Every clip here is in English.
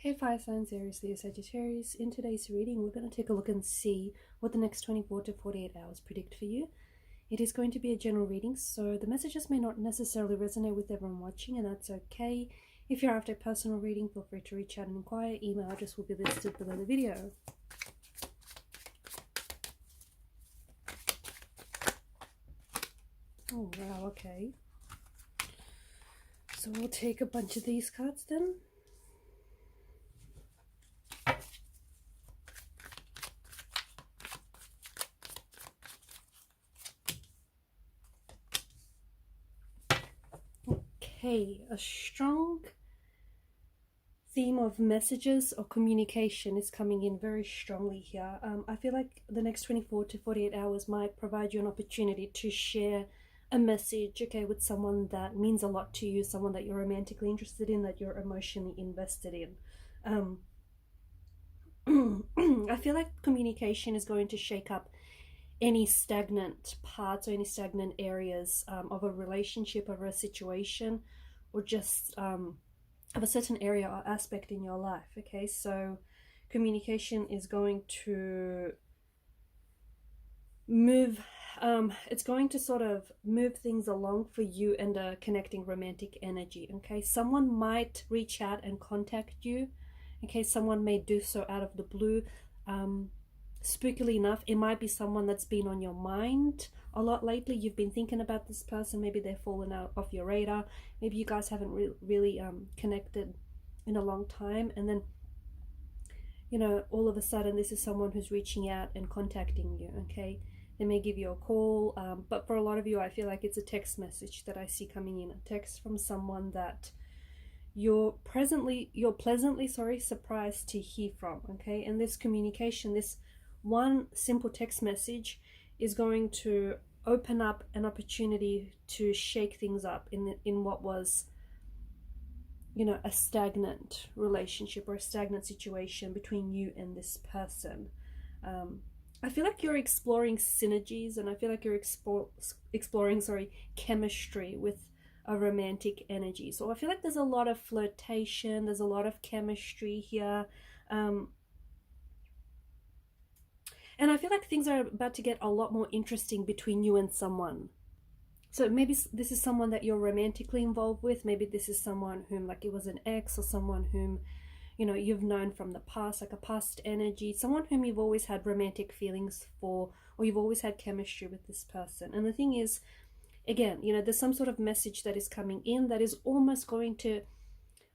Hey fire signs, Aries, Leo, Sagittarius. In today's reading, we're going to take a look and see what the next 24 to 48 hours predict for you. It is going to be a general reading, so the messages may not necessarily resonate with everyone watching, and that's okay. If you're after a personal reading, feel free to reach out and inquire. Email address will be listed below the video. Oh wow, okay. So we'll take a bunch of these cards then. Okay, a strong theme of messages or communication is coming in very strongly here. I feel like the next 24 to 48 hours might provide you an opportunity to share a message, okay, with someone that means a lot to you, someone that you're romantically interested in, that you're emotionally invested in. I feel like communication is going to shake up any stagnant parts or any stagnant areas of a relationship, of a situation, or just of a certain area or aspect in your life. Okay, so communication is going to move, it's going to sort of move things along for you and a connecting romantic energy. Okay, someone might reach out and contact you. Okay, someone may do so out of the blue. Spookily enough, it might be someone that's been on your mind a lot lately. You've been thinking about this person. Maybe they've fallen out off your radar. Maybe you guys haven't really connected in a long time, and then, you know, all of a sudden this is someone who's reaching out and contacting you. Okay, they may give you a call, but for a lot of you, I feel like it's a text message that I see coming in, a text from someone that you're pleasantly surprised to hear from. Okay, and this communication, this one simple text message, is going to open up an opportunity to shake things up in what was, you know, a stagnant relationship or a stagnant situation between you and this person. I feel like you're exploring synergies, and I feel like you're exploring chemistry with a romantic energy. So I feel like there's a lot of flirtation, there's a lot of chemistry here. And I feel like things are about to get a lot more interesting between you and someone. So maybe this is someone that you're romantically involved with. Maybe this is someone whom, like, it was an ex, or someone whom, you know, you've known from the past, like a past energy, someone whom you've always had romantic feelings for, or you've always had chemistry with this person. And the thing is, again, you know, there's some sort of message that is coming in that is almost going to,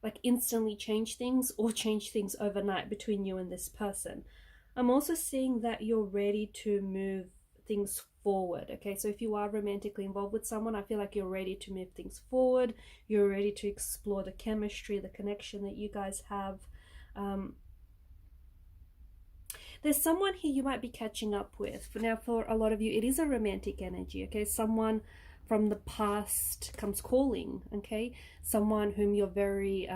like, instantly change things, or change things overnight between you and this person. I'm also seeing that you're ready to move things forward. Okay, so if you are romantically involved with someone, I feel like you're ready to move things forward. You're ready to explore the chemistry, the connection that you guys have. There's someone here you might be catching up with. Now, for a lot of you, it is a romantic energy. Okay, someone from the past comes calling. Okay, someone whom you're very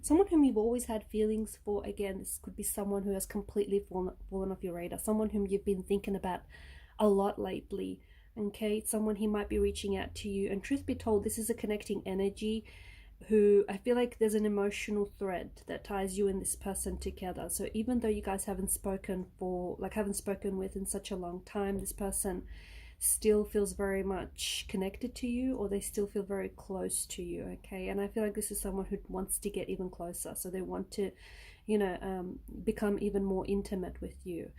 someone whom you've always had feelings for. Again, this could be someone who has completely fallen off your radar, someone whom you've been thinking about a lot lately. Okay, someone he might be reaching out to you, and truth be told, this is a connecting energy who, I feel like there's an emotional thread that ties you and this person together. So even though you guys haven't spoken with in such a long time, this person still feels very much connected to you, or they still feel very close to you. Okay, and I feel like this is someone who wants to get even closer, so they want to, you know, become even more intimate with you.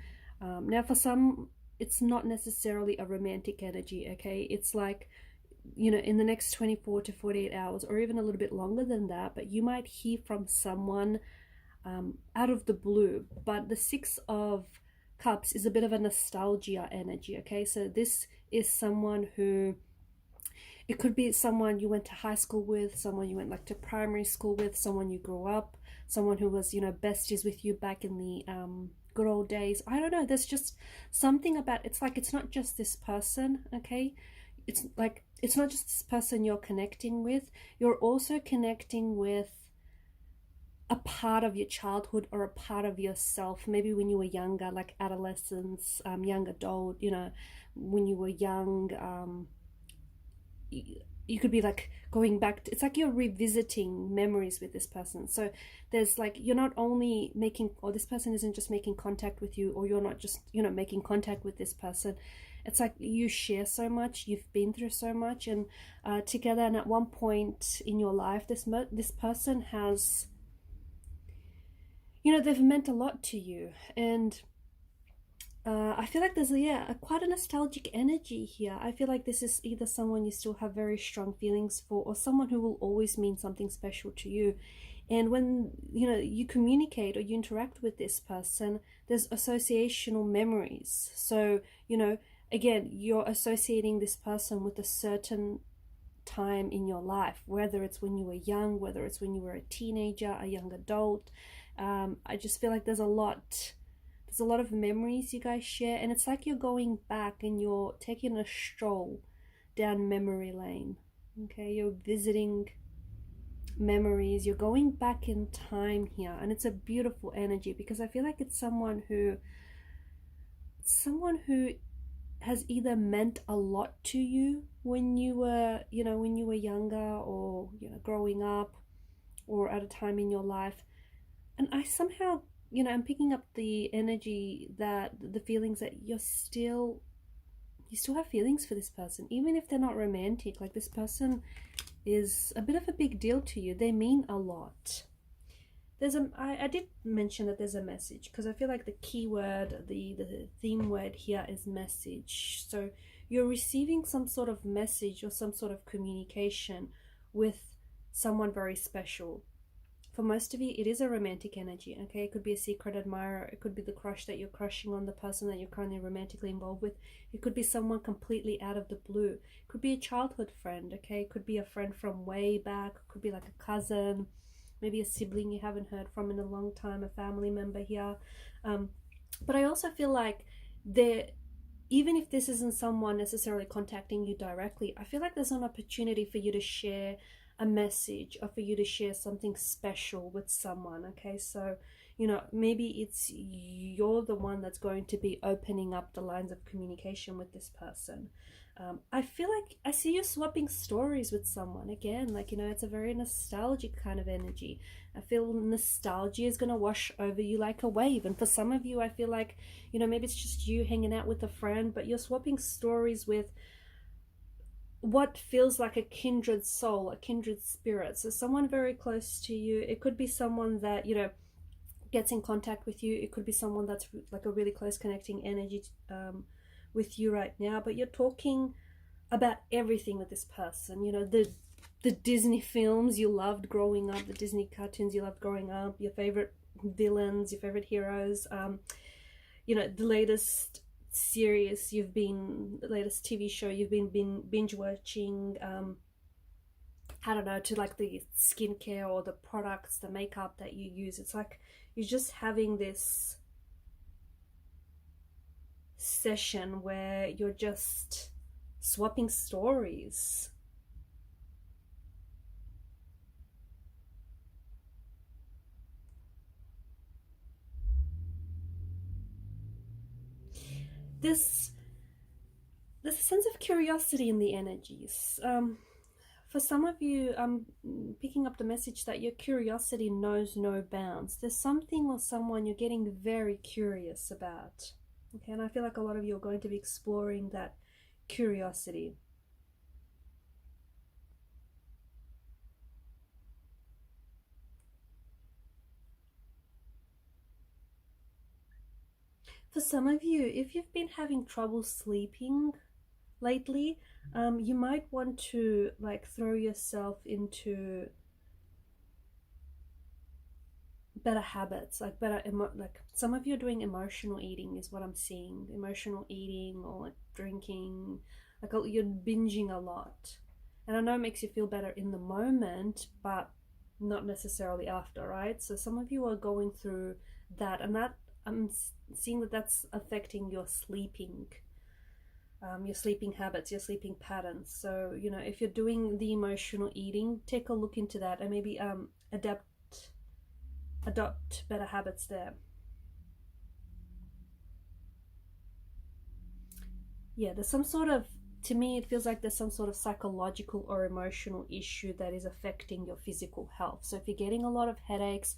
Now, for some, it's not necessarily a romantic energy. Okay, it's like, you know, in the next 24 to 48 hours, or even a little bit longer than that, but you might hear from someone out of the blue. But the Six of Cups is a bit of a nostalgia energy. Okay, so this is someone who, it could be someone you went to high school with, someone you went like to primary school with, someone you grew up, someone who was, you know, besties with you back in the good old days. I don't know, there's just something about, it's like, it's not just this person. Okay, it's like, it's not just this person you're connecting with, you're also connecting with a part of your childhood, or a part of yourself, maybe when you were younger, like adolescence, young adult, you know, when you were young, you could be like going back to, it's like you're revisiting memories with this person. So there's like, you're not only making, or this person isn't just making contact with you, or you're not just, you know, making contact with this person. It's like you share so much, you've been through so much, and together. And at one point in your life, this person has, you know, they've meant a lot to you. And I feel like there's quite a nostalgic energy here. I feel like this is either someone you still have very strong feelings for, or someone who will always mean something special to you. And when, you know, you communicate or you interact with this person, there's associational memories. So, you know, again, you're associating this person with a certain time in your life, whether it's when you were young, whether it's when you were a teenager, a young adult. I just feel like there's a lot of memories you guys share, and it's like you're going back and you're taking a stroll down memory lane. Okay, you're visiting memories, you're going back in time here, and it's a beautiful energy, because I feel like it's someone who has either meant a lot to you when you were, you know, when you were younger, or, you know, growing up, or at a time in your life. And I somehow, you know, I'm picking up the energy, that the feelings that you still have feelings for this person, even if they're not romantic. Like, this person is a bit of a big deal to you. They mean a lot. I did mention that there's a message, because I feel like the key word, the theme word here is message. So you're receiving some sort of message or some sort of communication with someone very special. For most of you, it is a romantic energy, okay? It could be a secret admirer. It could be the crush that you're crushing on the person that you're currently romantically involved with. It could be someone completely out of the blue. It could be a childhood friend, okay? It could be a friend from way back. It could be like a cousin, maybe a sibling you haven't heard from in a long time, a family member here. But I also feel like even if this isn't someone necessarily contacting you directly, I feel like there's an opportunity for you to share a message, or for you to share something special with someone. Okay, so, you know, maybe it's you're the one that's going to be opening up the lines of communication with this person. I feel like I see you swapping stories with someone again. Like, you know, it's a very nostalgic kind of energy. I feel nostalgia is going to wash over you like a wave. And for some of you, I feel like, you know, maybe it's just you hanging out with a friend, but you're swapping stories with what feels like a kindred soul, a kindred spirit. So someone very close to you. It could be someone that, you know, gets in contact with you. It could be someone that's like a really close connecting energy with you right now. But you're talking about everything with this person. You know, the Disney films you loved growing up, the Disney cartoons you loved growing up, your favorite villains, your favorite heroes, you know, the latest series the latest TV show you've been binge watching, I don't know, to like the skincare or the products, the makeup that you use. It's like you're just having this session where you're just swapping stories. There's a sense of curiosity in the energies. For some of you, I'm picking up the message that your curiosity knows no bounds. There's something or someone you're getting very curious about. Okay, and I feel like a lot of you are going to be exploring that curiosity. For some of you, if you've been having trouble sleeping lately, you might want to like throw yourself into better habits, like like some of you are doing emotional eating is what I'm seeing. Emotional eating, or like drinking, like you're binging a lot. And I know it makes you feel better in the moment, but not necessarily after, right? So some of you are going through that, and that I'm seeing that that's affecting your sleeping habits, your sleeping patterns. So, you know, if you're doing the emotional eating, take a look into that, and maybe adopt better habits there. Yeah, there's some sort of to me, it feels like there's some sort of psychological or emotional issue that is affecting your physical health. So if you're getting a lot of headaches,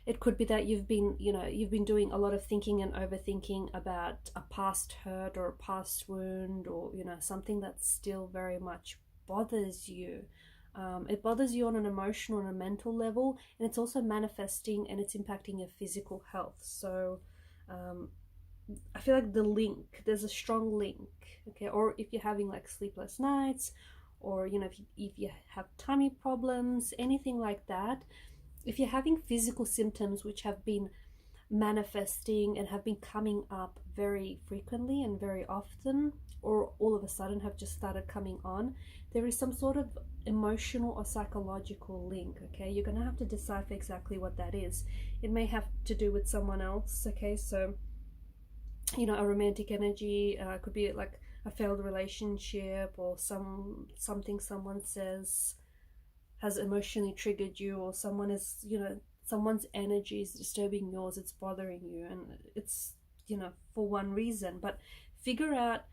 it could be that you've been doing a lot of thinking and overthinking about a past hurt or a past wound, or something that still very much bothers you. It bothers you on an emotional and a mental level, and it's also manifesting and it's impacting your physical health. So I feel like there's a strong link, okay? Or if you're having like sleepless nights, or if you have tummy problems, anything like that, if you're having physical symptoms which have been manifesting and have been coming up very frequently and very often, or all of a sudden have just started coming on, there is some sort of emotional or psychological link, okay? You're going to have to decipher exactly what that is. It may have to do with someone else, okay? So a romantic energy, could be like a failed relationship, or something someone says has emotionally triggered you, or someone's energy is disturbing yours, it's bothering you, and it's for one reason. But figure out,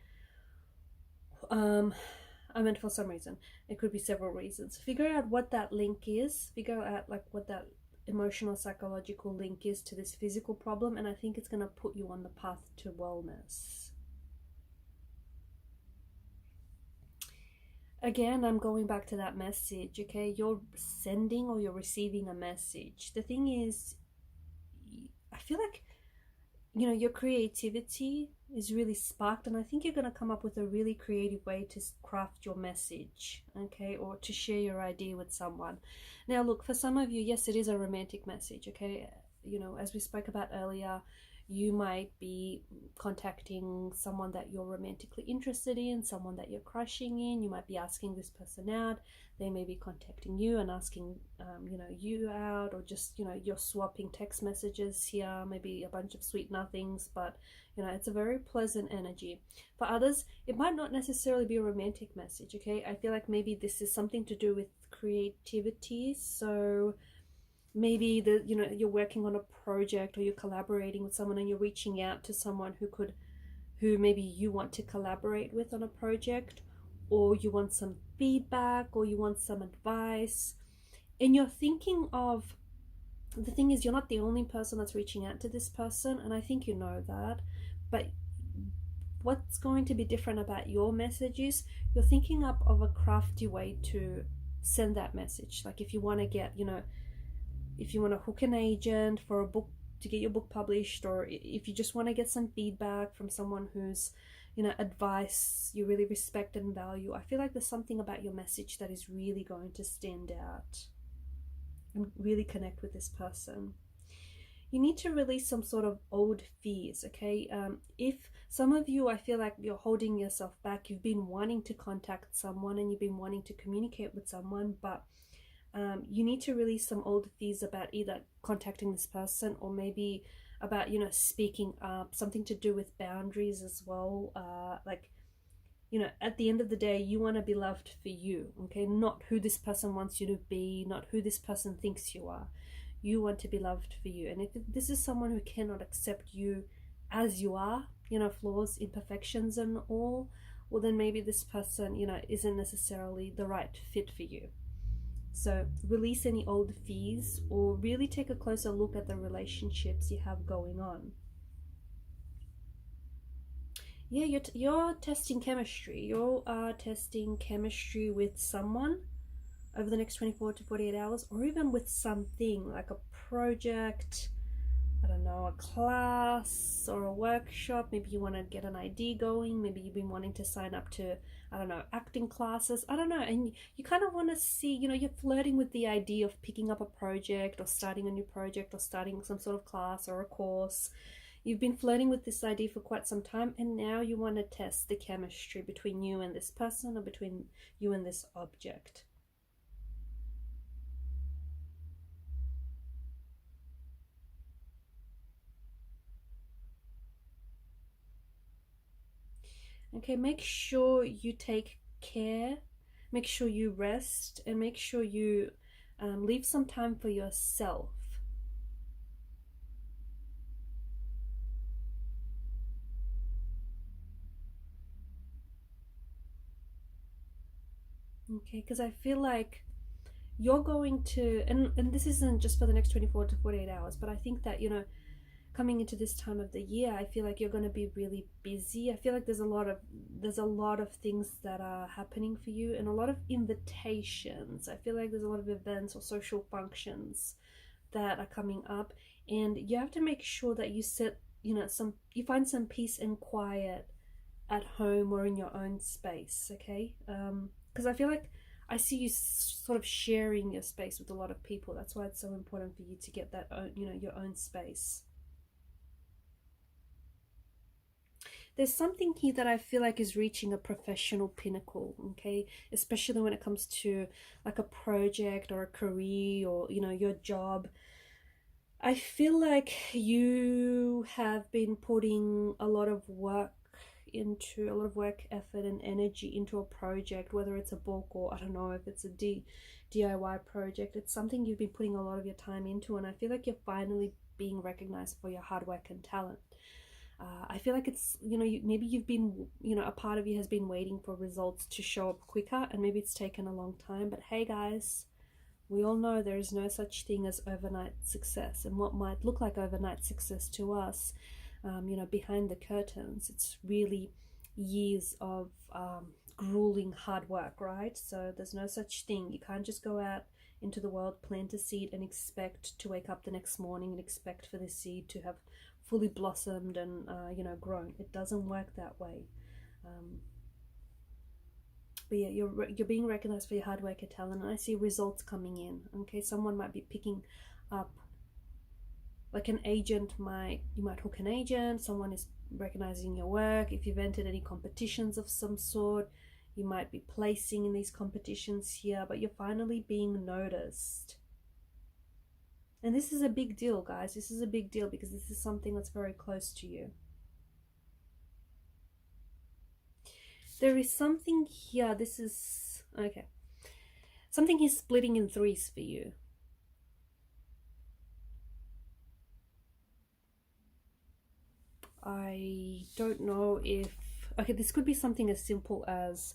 for some reason, it could be several reasons. Figure out what that link is, figure out like what that emotional psychological link is to this physical problem, and I think it's going to put you on the path to wellness. Again, I'm going back to that message, okay? You're sending or you're receiving a message. The thing is, I feel like your creativity is really sparked, and I think you're going to come up with a really creative way to craft your message, okay, or to share your idea with someone. Now look, for some of you, yes, it is a romantic message, okay? As we spoke about earlier, you might be contacting someone that you're romantically interested in, someone that you're crushing in. You might be asking this person out. They may be contacting you and asking you out, or just you're swapping text messages here, maybe a bunch of sweet nothings, but it's a very pleasant energy. For others, it might not necessarily be a romantic message, okay? I feel like maybe this is something to do with creativity. So maybe you're working on a project, or you're collaborating with someone, and you're reaching out to someone who maybe you want to collaborate with on a project, or you want some feedback, or you want some advice, and you're thinking of, the thing is, you're not the only person that's reaching out to this person, and I think you know that, but what's going to be different about your message is you're thinking up of a crafty way to send that message. Like if you want to get if you want to hook an agent for a book, to get your book published, or if you just want to get some feedback from someone who's advice you really respect and value, I feel like there's something about your message that is really going to stand out and really connect with this person. You need to release some sort of old fears, okay? If some of you, I feel like you're holding yourself back, you've been wanting to contact someone and you've been wanting to communicate with someone, but you need to release some old fears about either contacting this person, or maybe about speaking up, something to do with boundaries as well. At the end of the day, you want to be loved for you, okay? Not who this person wants you to be, not who this person thinks you are. You want to be loved for you. And if this is someone who cannot accept you as you are, flaws, imperfections and all, well then maybe this person isn't necessarily the right fit for you. So release any old fears, or really take a closer look at the relationships you have going on. Yeah, you're testing chemistry. You are testing chemistry with someone over the next 24 to 48 hours, or even with something like a project, I don't know, a class or a workshop. Maybe you want to get an idea going. Maybe you've been wanting to sign up to, I don't know, acting classes. I don't know. And you kind of want to see, you're flirting with the idea of picking up a project, or starting a new project, or starting some sort of class or a course. You've been flirting with this idea for quite some time, and now you want to test the chemistry between you and this person, or between you and this object. Okay, make sure you take care, make sure you rest, and make sure you leave some time for yourself. Okay, because I feel like you're going to, and this isn't just for the next 24 to 48 hours, but I think that, you know, coming into this time of the year, I feel like you're going to be really busy. I feel like there's a lot of things that are happening for you, and a lot of invitations. I feel like there's a lot of events or social functions that are coming up, and you have to make sure that you set, you know, you find some peace and quiet at home or in your own space. Okay, because I feel like I see you sort of sharing your space with a lot of people. That's why it's so important for you to get that own, you know, your own space. There's something here that I feel like is reaching a professional pinnacle, okay? Especially when it comes to like a project or a career or, you know, your job. I feel like you have been putting a lot of work effort and energy into a project, whether it's a book or I don't know if it's a DIY project. It's something you've been putting a lot of your time into, and I feel like you're finally being recognized for your hard work and talent. I feel like it's, you know, maybe you've been, you know, a part of you has been waiting for results to show up quicker, and maybe it's taken a long time. But hey, guys, we all know there is no such thing as overnight success, and what might look like overnight success to us, you know, behind the curtains, it's really years of grueling hard work, right? So there's no such thing. You can't just go out into the world, plant a seed, and expect to wake up the next morning and expect for the seed to have fully blossomed and you know, grown. It doesn't work that way. But yeah, you're being recognized for your hard work and talent, and I see results coming in. Okay, someone might be picking up, like an agent you might hook an agent. Someone is recognizing your work. If you've entered any competitions of some sort, you might be placing in these competitions here, but you're finally being noticed. And this is a big deal, guys. This is a big deal because this is something that's very close to you. There is something here. This is, okay. Something is splitting in threes for you. I don't know if, okay, this could be something as simple as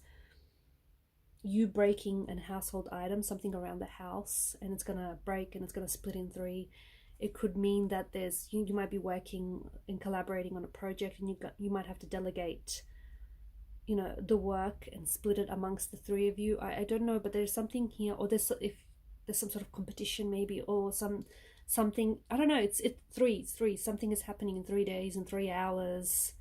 you breaking an household item, something around the house, and it's gonna break and it's gonna split in three. It could mean that you might be working and collaborating on a project, and you might have to delegate, you know, the work and split it amongst the three of you. I don't know, but there's something here, or if there's some sort of competition maybe, or something, I don't know. It's three. Something is happening in 3 days, in 3 hours,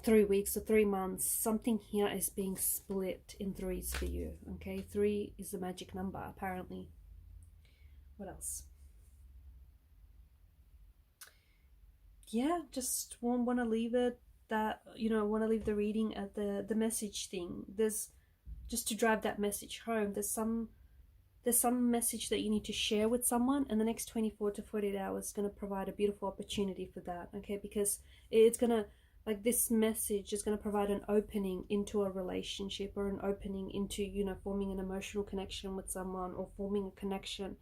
3 weeks or 3 months. Something here is being split in threes for you. Okay, 3 is the magic number apparently. What else? Yeah, just want to leave it that, you know, want to leave the reading at the message thing. There's, just to drive that message home, there's some message that you need to share with someone, and the next 24 to 48 hours is going to provide a beautiful opportunity for that. Okay, because it's going to, like, this message is going to provide an opening into a relationship, or an opening into, you know, forming an emotional connection with someone, or forming a connection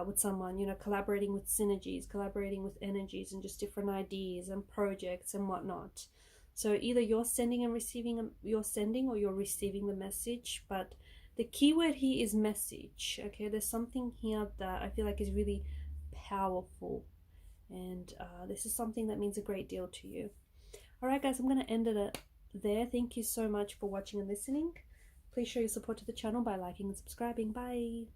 with someone, you know, collaborating with synergies, collaborating with energies and just different ideas and projects and whatnot. So either you're sending and receiving, you're sending or you're receiving the message, but the keyword here is message. Okay, there's something here that I feel like is really powerful, and this is something that means a great deal to you. All right, guys, I'm going to end it there. Thank you so much for watching and listening. Please show your support to the channel by liking and subscribing. Bye.